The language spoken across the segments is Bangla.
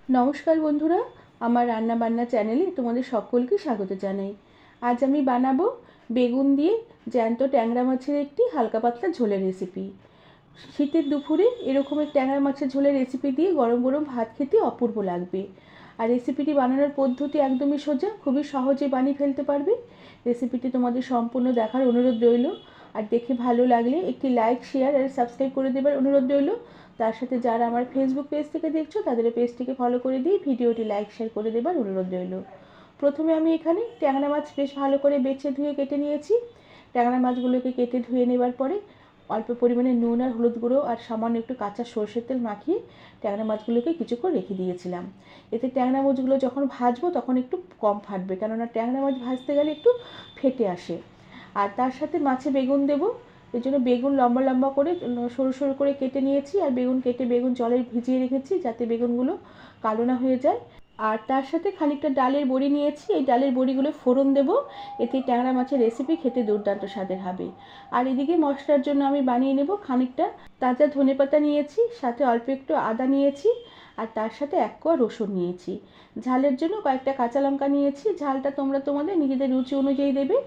নমস্কার বন্ধুরা, আমার রান্না বান্না চ্যানেলে তোমাদের সকলকে স্বাগত জানাই। আজ আমি বানাবো বেগুন দিয়ে জ্যান্ত ট্যাংরা মাছের একটি হালকা পাতলা ঝোলের রেসিপি। শীতের দুপুরে এরকম এক ট্যাংরা মাছের ঝোলের রেসিপি দিয়ে গরম গরম ভাত খেতে অপূর্ব লাগবে। আর রেসিপিটি বানানোর পদ্ধতি একদমই সোজা, খুবই সহজে বানিয়ে ফেলতে পারবে। রেসিপিটি তোমাদের সম্পূর্ণ দেখার অনুরোধ রইল। আর দেখে ভালো লাগলে একটি লাইক, শেয়ার আর সাবস্ক্রাইব করে দেবার অনুরোধ রইল। তার সাথে যারা আমার ফেসবুক পেজ থেকে দেখছো তাদের পেজটিকে ফলো করে দিয়ে ভিডিওটি লাইক, শেয়ার করে দেবার অনুরোধ রইল। প্রথমে আমি এখানে ট্যাংরা মাছ বেশ ভালো করে বেছে ধুয়ে কেটে নিয়েছি। ট্যাংরা মাছগুলোকে কেটে ধুয়ে নেবার পরে অল্প পরিমাণে নুন আর হলুদ গুঁড়ো আর সামান্য একটু কাঁচা সরষের তেল মাখিয়ে ট্যাংরা মাছগুলোকে কিছুক্ষণ রেখে দিয়েছিলাম। এতে ট্যাংরা মাছগুলো যখন ভাজবো তখন একটু কম ফাটবে, কেননা ট্যাংরা মাছ ভাজতে গেলে একটু ফেটে আসে। আর তার সাথে মাছে বেগুন দেবো। এর জন্য বেগুন লম্বা লম্বা করে সরু সরু করে কেটে নিয়েছি। আর বেগুন জলে ভিজিয়ে রেখেছি যাতে বেগুনগুলো কালো না হয়ে যায়। আর তার সাথে খানিকটা ডালের বড়ি নিয়েছি। এই ডালের বড়িগুলো ফোড়ন দেব, এতে ট্যাংরা মাছের রেসিপি খেতে দুর্দান্ত স্বাদের হবে। আর এদিকে মশলার জন্য আমি বানিয়ে নেব খানিকটা তাজা ধনেপাতা নিয়েছি, সাথে অল্প একটু আদা নিয়েছি, আর তার সাথে 1 কোয়া রসুন নিয়েছি। ঝালের জন্য কয়েকটা কাঁচা লঙ্কা নিয়েছি। ঝালটা তোমরা তোমাদের নিজেদের রুচি অনুযায়ী দেবে।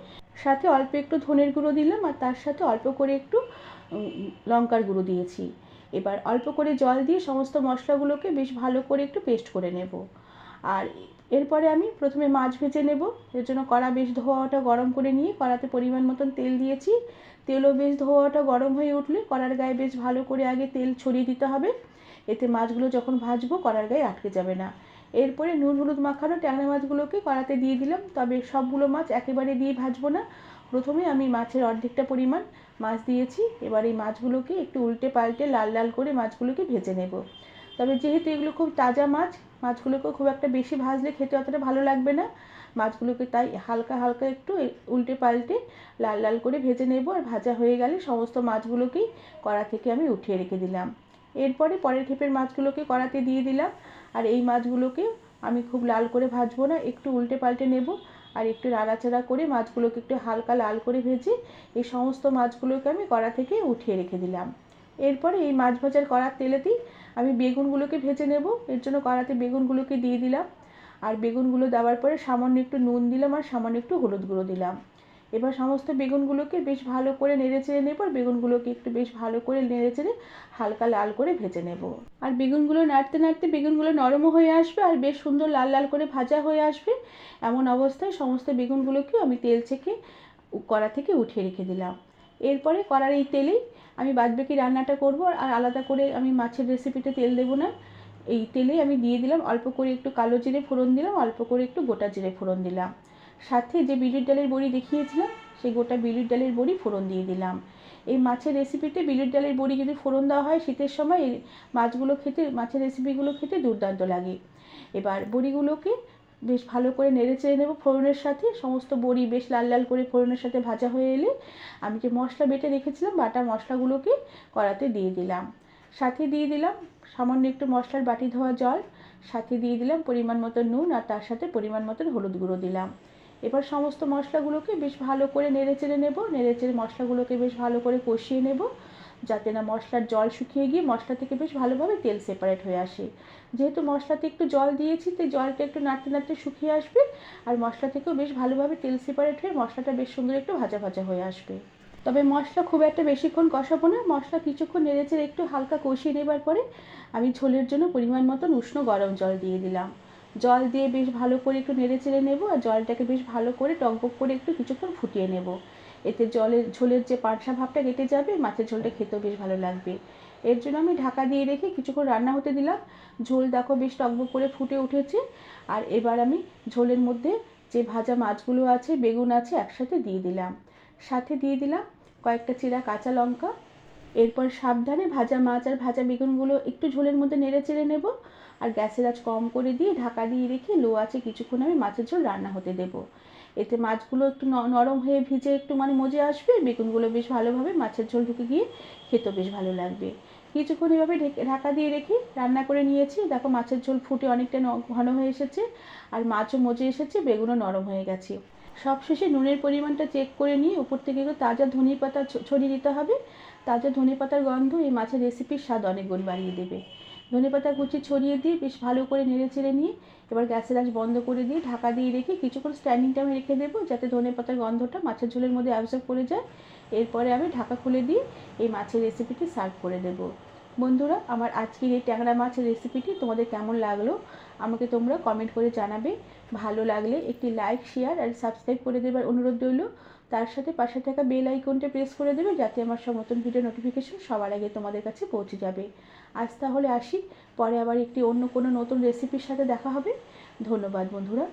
সাথে অল্প একটু ধনের গুঁড়ো দিলাম, আর তার সাথে অল্প করে একটু লঙ্কার গুঁড়ো দিয়েছি। এবার অল্প করে জল দিয়ে সমস্ত মশলাগুলোকে বেশ ভালো করে একটু পেস্ট করে নেব। আর এরপরে আমি প্রথমে মাছ ভেজে নেব। এর জন্য কড়া বেশ ধোয়াটা গরম করে নিয়ে কড়াতে পরিমাণ মতন তেল দিয়েছি। তেলও বেশ ধোয়াটা গরম হয়ে উঠলে কড়ার গায়ে বেশ ভালো করে আগে তেল ছড়িয়ে দিতে হবে, এতে মাছগুলো যখন ভাজবো কড়ার গায়ে আটকে যাবে না। এরপরে নুন হলুদ মাখানো ট্যাংরা মাছগুলোকে কড়াতে দিয়ে দিলাম, তবে সবগুলো মাছ একেবারে দিয়ে ভাজবো না। প্রথমে আমি মাছের অর্ধেকটা পরিমাণ মাছ দিয়েছি। এবার এই মাছগুলোকে একটু উল্টে পাল্টে লাল লাল করে মাছগুলোকে ভেজে নেব। তবে যেহেতু এগুলো খুব তাজা মাছ, মাছগুলোকে খুব একটা বেশি ভাজলে খেতে অতটা ভালো লাগবে না। মাছগুলোকে তাই হালকা হালকা একটু উল্টে পাল্টে লাল লাল করে ভেজে নেব। আর ভাজা হয়ে গেলে সমস্ত মাছগুলোকেই কড়া থেকে আমি উঠিয়ে রেখে দিলাম। এরপরে পরের ক্ষেপের মাছগুলোকে কড়াতে দিয়ে দিলাম। আর এই মাছগুলোকে আমি খুব লাল করে ভাজবো না, একটু উল্টে পাল্টে নেব। আর একটু নাড়াচাড়া করে মাছগুলোকে একটু হালকা লাল করে ভেজে এই সমস্ত মাছগুলোকে আমি কড়া থেকে উঠিয়ে রেখে দিলাম। এরপরে এই মাছ ভাজার কড়ার তেলেতেই আমি বেগুনগুলোকে ভেজে নেব। এর জন্য কড়াতে বেগুনগুলোকে দিয়ে দিলাম। আর বেগুনগুলো দেওয়ার পরে সামান্য একটু নুন দিলাম আর সামান্য একটু হলুদ গুঁড়ো দিলাম। এবার সমস্ত বেগুনগুলোকে বেশ ভালো করে নেড়ে চেড়ে নেব। আর বেগুনগুলোকে একটু বেশ ভালো করে নেড়ে চেড়ে হালকা লাল করে ভেজে নেব। আর বেগুনগুলো নাড়তে নাড়তে বেগুনগুলো নরমও হয়ে আসবে আর বেশ সুন্দর লাল লাল করে ভাজা হয়ে আসবে। এমন অবস্থায় সমস্ত বেগুনগুলোকেও আমি তেল থেকে কড়া থেকে উঠিয়ে রেখে দিলাম। এরপরে কড়ার এই তেলেই আমি বাদবাকি রান্নাটা করব। আর আলাদা করে আমি মাছের রেসিপিতে তেল দেবো না। এই তেলেই আমি দিয়ে দিলাম অল্প করে একটু কালো জিরে ফোড়ন দিলাম, অল্প করে একটু গোটা জিরে ফোড়ন দিলাম। সাথে যে বিউলির ডালের বড়ি দেখিয়েছিলাম সেই গোটা বিউলির ডালের বড়ি ফোড়ন দিয়ে দিলাম। এই মাছের রেসিপিতে বিউলির ডালের বড়ি যদি ফোড়ন দেওয়া হয় শীতের সময় এই মাছের রেসিপিগুলো খেতে দুর্দান্ত লাগে। এবার বড়িগুলোকে বেশ ভালো করে নেড়ে চেড়ে নেব ফোড়নের সাথে। সমস্ত বড়ি বেশ লাল লাল করে ফোড়নের সাথে ভাজা হয়ে এলে আমি যে মশলা বেটে রেখেছিলাম বাটা মশলাগুলোকে কড়াতে দিয়ে দিলাম। সাথে দিয়ে দিলাম সামান্য একটু মশলার বাটি ধোয়া জল, সাথে দিয়ে দিলাম পরিমাণ মতো নুন, আর তার সাথে পরিমাণ মতো হলুদ গুঁড়ো দিলাম। এবার সমস্ত মশলাগুলোকে বেশ ভালো করে নেড়ে চেড়ে নেব। নেড়ে চেড়ে মশলাগুলোকে বেশ ভালো করে কষিয়ে নেব, যাতে না মশলার জল শুকিয়ে গিয়ে মশলা থেকে বেশ ভালোভাবে তেল সেপারেট হয়ে আসে। যেহেতু মশলাতে একটু জল দিয়েছি তাই জলটা একটু নাড়তে নাড়তে শুকিয়ে আসবে। আর মশলা থেকেও বেশ ভালোভাবে তেল সেপারেট হয়ে মশলাটা বেশ সুন্দর একটু ভাজা ভাজা হয়ে আসবে। তবে মশলা খুব একটা বেশিক্ষণ কষাবো না। মশলা কিছুক্ষণ নেড়েচেড়ে একটু হালকা কষিয়ে নেবার পরে আমি ঝোলের জন্য পরিমাণ মতন উষ্ণ গরম জল দিয়ে দিলাম। জল দিয়ে বেশ ভালো করে একটু নেড়েচেড়ে নেব। আর জলটাকে বেশ ভালো করে টকবক করে একটু কিছুক্ষণ ফুটিয়ে নেব। এতে ঝোলের যে পাঁচা ভাবটা কেটে যাবে, মাছের ঝোলটা খেতেও বেশ ভালো লাগবে। এর জন্য আমি ঢাকা দিয়ে রেখে কিছুক্ষণ রান্না হতে দিলাম। ঝোল দেখো বেশ টকবক করে ফুটে উঠেছে। আর এবার আমি ঝোলের মধ্যে যে ভাজা মাছগুলো আছে, বেগুন আছে, একসাথে দিয়ে দিলাম। সাথে দিয়ে দিলাম কয়েকটা চিরা কাঁচা লঙ্কা। এরপর সাবধানে ভাজা মাছ আর ভাজা বেগুনগুলো একটু ঝোলের মধ্যে নেড়ে চেড়ে নেব। আর গ্যাসের আঁচ কম করে দিয়ে ঢাকা দিয়ে রেখে লো আঁচে কিছুক্ষণ আমি মাছের ঝোল রান্না হতে দেব। এতে মাছগুলো একটু নরম হয়ে ভিজে একটু মজে আসবে, বেগুনগুলো বেশ ভালোভাবে মাছের ঝোল ঢুকে গিয়ে খেতেও বেশ ভালো লাগবে। কিছুক্ষণ এভাবে ঢাকা দিয়ে রেখে রান্না করে নিয়েছি। দেখো মাছের ঝোল ফুটে অনেকটা ঘন হয়ে এসেছে, আর মাছও মজে এসেছে, বেগুনও নরম হয়ে গেছে। সবশেষে নুনের পরিমাণটা চেক করে নিয়ে উপর থেকে একটু তাজা ধনেপাতা ছড়িয়ে দিতে হবে। তাজা ধনেপাতার গন্ধ এই মাছের রেসিপির স্বাদ অনেক গুণ বাড়িয়ে দেবে। ধনেপাতা কুচি ছড়িয়ে দিয়ে বেশ ভালো করে নেড়ে চেড়ে নিয়ে এবার গ্যাসের আঁচ বন্ধ করে দিয়ে ঢাকা দিয়ে রেখে কিছুক্ষণ স্ট্যান্ডিং টাইমে রেখে দেবো, যাতে ধনেপাতার গন্ধটা মাছের ঝোলের মধ্যে অ্যাবজর্ব করে যায়। এরপরে আমি ঢাকা খুলে দিয়ে এই মাছের রেসিপিটি সার্ভ করে দেবো। বন্ধুরা, আমার আজকের এই ট্যাংরা মাছের রেসিপিটি তোমাদের কেমন লাগলো আমাকে তোমরা কমেন্ট করে জানাবে। ভালো লাগলে একটি লাইক, শেয়ার আর সাবস্ক্রাইব করে দেবার অনুরোধ রইল। তার সাথে পাশে থাকা বেল আইকনটা প্রেস করে দেবে, যাতে আমার সব নতুন ভিডিও নোটিফিকেশন সবার আগে তোমাদের কাছে পৌঁছে যাবে। আজ তাহলে আসি, পরে আবার একটি অন্য কোনো নতুন রেসিপির সাথে দেখা হবে। ধন্যবাদ বন্ধুরা।